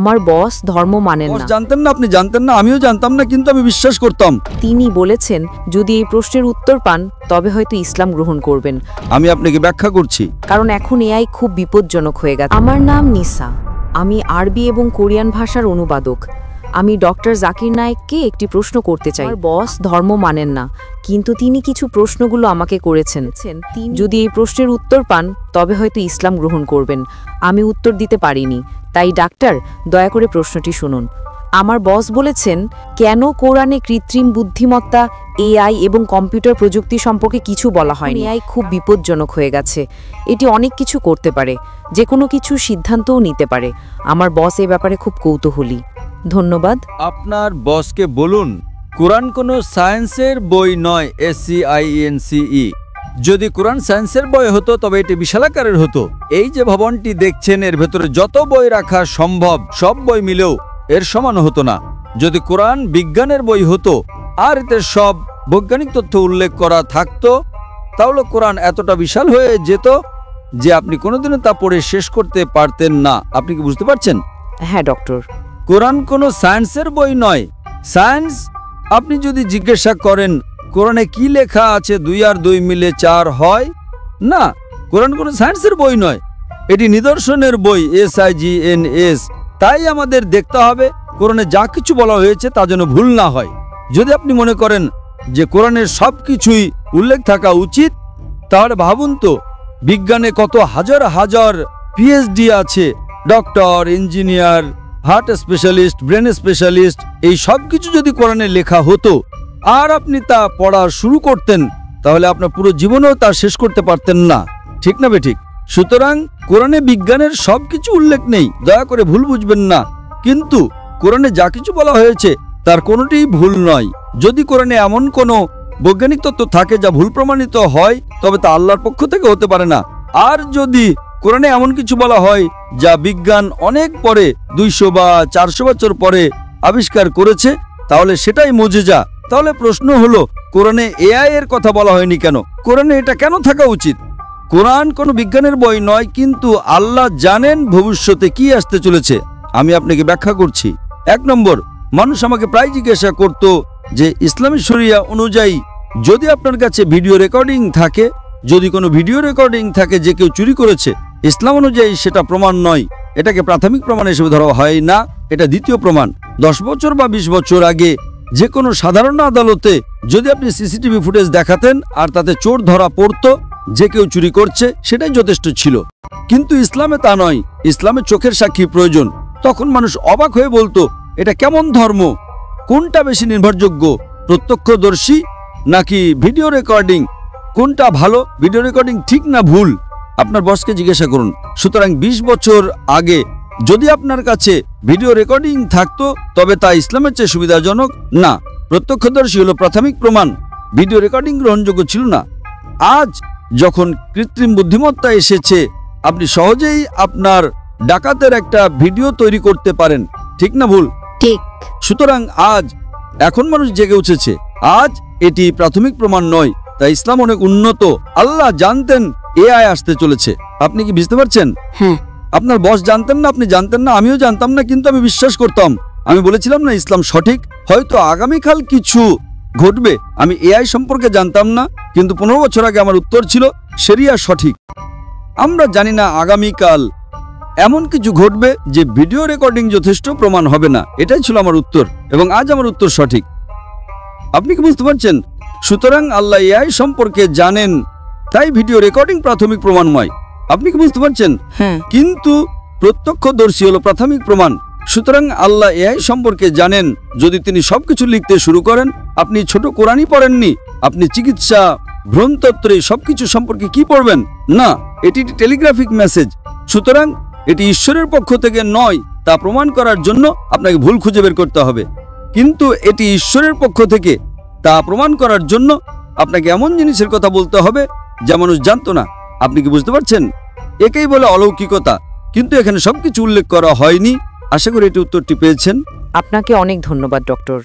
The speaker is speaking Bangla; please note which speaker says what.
Speaker 1: আমার বস ধর্ম মানেন না।
Speaker 2: জানতেন না, আপনি জানতেন না, আমিও জানতাম না, কিন্তু আমি বিশ্বাস করতাম।
Speaker 1: তিনি বলেছেন যদি এই প্রশ্নের উত্তর পান তবে হয়তো ইসলাম গ্রহণ করবেন।
Speaker 2: আমি আপনাকে ব্যাখ্যা করছি।
Speaker 1: কারণ এখন এআই খুব বিপজ্জনক হয়ে গেছে। আমার নাম নিসা, আমি আরবি এবং কোরিয়ান ভাষার অনুবাদক। আমি ডক্টর জাকির নায়েককে একটি প্রশ্ন করতে চাই। আমার বস ধর্ম মানেন না, কিন্তু তিনি কিছু প্রশ্নগুলো আমাকে করেছেন। যদি এই প্রশ্নের উত্তর পান তবে হয়তো ইসলাম গ্রহণ করবেন। আমি উত্তর দিতে পারিনি, তাই ডাক্তার দয়া করে প্রশ্নটি শুনুন। আমার বস বলেছেন, কেন কোরআনে কৃত্রিম বুদ্ধিমত্তা, এআই এবং কম্পিউটার প্রযুক্তি সম্পর্কে কিছু বলা হয়নি? এআই খুব বিপজ্জনক হয়ে গেছে। এটি অনেক কিছু করতে পারে, যে কোনো কিছু সিদ্ধান্তও নিতে পারে। আমার বস এই ব্যাপারে খুব কৌতূহলী। ধন্যবাদ।
Speaker 2: আপনার বসকে বলুন কোরআন কোনো সায়েন্সের বই নয়, SCIENCE। যদি কোরআন সায়েন্সের বই হতো তবে এটি বিশালাকারের হতো। এই যে ভবনটি দেখছেন, এর ভেতরে যত বই রাখা সম্ভব সব বই মিলেও এর সমান হতো না। যদি কোরআন বিজ্ঞানের বই হতো আর এতে সব বৈজ্ঞানিক তথ্য উল্লেখ করা থাকতো, তাহলে কোরআন এতটা বিশাল হয়ে যেত যে আপনি কোনোদিনও তা পড়ে শেষ করতে পারতেন না। আপনি কি বুঝতে পারছেন?
Speaker 1: হ্যাঁ ডক্টর।
Speaker 2: কোরআন কোনো সায়েন্সের বই নয়। সায়েন্স, আপনি যদি জিজ্ঞাসা করেন কোরআনে কি লেখা আছে 2 আর 2 মিলে 4 হয় না, কোরআন কোনো সায়েন্সের বই নয়, এটি নিদর্শনের বই, SIGNS। তাই আমাদের দেখতে হবে কোরআনে যা কিছু বলা হয়েছে তা যেন ভুল না হয়। যদি আপনি মনে করেন যে কোরআনের সব কিছুই উল্লেখ থাকা উচিত, তাহলে ভাবুন তো বিজ্ঞানে কত হাজার হাজার PhD আছে, doctor, engineer, heart specialist, brain specialist. এই সব কিছু যদি কোরআনে লেখা হতো আর আপনি তা পড়া শুরু করতেন, তাহলে আপনার পুরো জীবনেও তা শেষ করতে পারতেন না। ঠিক না বেঠিক? সুতরাং কোরআনে বিজ্ঞানের সব কিছু উল্লেখ নেই, দয়া করে ভুল বুঝবেন না। কিন্তু কোরআনে যা কিছু বলা হয়েছে তার কোনোটিই ভুল নয়। যদি কোরআনে এমন কোনো বৈজ্ঞানিক তত্ত্ব থাকে যা ভুল প্রমাণিত হয়, তবে তা আল্লাহর পক্ষ থেকে হতে পারে না। আর যদি কোরআনে এমন কিছু বলা হয় যা বিজ্ঞান অনেক পরে, 200 বা 400 বছর পরে আবিষ্কার করেছে, তাহলে সেটাই মুজিজা। তাহলে প্রশ্ন হলো, কোরআনে AI এর কথা বলা হয়নি কেন? কোরআনে এটা কেন থাকা উচিত? কোরআন কোনো বিজ্ঞানের বই নয়, কিন্তু আল্লাহ জানেন ভবিষ্যতে কি আসতে চলেছে। আমি আপনাকে ব্যাখ্যা করছি। 1 নম্বর, মানুষ আমাকে প্রায় জিজ্ঞাসা করত যে ইসলামী শরিয়া অনুযায়ী যদি আপনার কাছে ভিডিও রেকর্ডিং থাকে, যদি কোনো ভিডিও রেকর্ডিং থাকে যে কেউ চুরি করেছে, ইসলাম অনুযায়ী সেটা প্রমাণ নয়, এটাকে প্রাথমিক প্রমাণ হিসেবে ধরা হয় না, এটা দ্বিতীয় প্রমাণ। 10 বছর বা 20 বছর আগে যে কোনো সাধারণ আদালতে যদি আপনি CCTV ফুটেজ দেখাতেন আর তাতে চোর ধরা পড়তো যে কেউ চুরি করছে, সেটাই যথেষ্ট ছিল। কিন্তু ইসলামে তা নয়, ইসলামে চোখের সাক্ষী প্রয়োজন। তখন মানুষ অবাক হয়ে বলতো, এটা কেমন ধর্ম? কোনটা বেশি নির্ভরযোগ্য, প্রত্যক্ষদর্শী নাকি ভিডিও রেকর্ডিং? কোনটা ভালো, ভিডিও রেকর্ডিং ঠিক না ভুল? আপনার বসকে জিজ্ঞাসা করুন। সুতরাং 20 বছর আগে যদি আপনার কাছে ভিডিও রেকর্ডিং থাকতো, তবে তা ইসলামের চেয়ে সুবিধাজনক না। প্রত্যক্ষদর্শী হলো প্রাথমিক প্রমাণ, ভিডিও রেকর্ডিং গ্রহণযোগ্য ছিল না। আজ যখন কৃত্রিম বুদ্ধিমত্তা এসেছে, আপনি সহজেই আপনার ডাকাতের একটা ভিডিও তৈরি করতে পারেন। ঠিক না ভুল?
Speaker 1: ঠিক।
Speaker 2: সুতরাং এখন মানুষ জেগে উঠেছে। আজ এটি প্রাথমিক প্রমাণ নয়, তাই ইসলাম অনেক উন্নত। আল্লাহ জানতেন AI আসতে চলেছে। আপনি কি বুঝতে পারছেন?
Speaker 1: হ্যাঁ।
Speaker 2: আপনার বস জানতেন না, আপনি জানতেন না, আমিও জানতাম না, কিন্তু আমি বিশ্বাস করতাম। আমি বলেছিলাম না ইসলাম সঠিক। হয়তো আগামীকাল কিছু ঘটবে। আমি AI সম্পর্কে জানতাম না, কিন্তু 15 বছর আগে আমার উত্তর ছিল শরিয়া সঠিক। আমরা জানি না আগামীকাল এমন কিছু ঘটবে যে ভিডিও রেকর্ডিং যথেষ্ট প্রমাণ হবে না। এটাই ছিল আমার উত্তর, এবং আজ আমার উত্তর সঠিক। আপনি কি বুঝতে পারছেন? সুতরাং আল্লাহ AI সম্পর্কে জানেন, তাই ভিডিও রেকর্ডিং প্রাথমিক প্রমাণ নয়। আপনি কি বুঝতে পারছেন?
Speaker 1: হ্যাঁ।
Speaker 2: কিন্তু প্রত্যক্ষদর্শী হলো প্রাথমিক প্রমাণ। সুতরাং আল্লাহ AI সম্পর্কে জানেন। যদি তিনি সবকিছু লিখতে শুরু করেন, আপনি ছোট কোরআনই পড়েননি, আপনি চিকিৎসা, ভ্রূণতত্ত্বে সবকিছু সম্পর্কে কি পড়বেন? না, এটি টেলিগ্রাফিক মেসেজ। সুতরাং এটি ঈশ্বরের পক্ষ থেকে নয়, তা প্রমাণ করার জন্য আপনাকে ভুল খুঁজে বের করতে হবে। কিন্তু এটি ঈশ্বরের পক্ষ থেকে, তা প্রমাণ করার জন্য আপনাকে এমন জিনিসের কথা বলতে হবে যা মানুষ জানতো না। আপনি কি বুঝতে পারছেন? একেই বলে অলৌকিকতা। কিন্তু এখানে সবকিছু উল্লেখ করা হয়নি। আশা করি এটি উত্তরটি পেয়েছেন।
Speaker 1: আপনাকে অনেক ধন্যবাদ ডক্টর।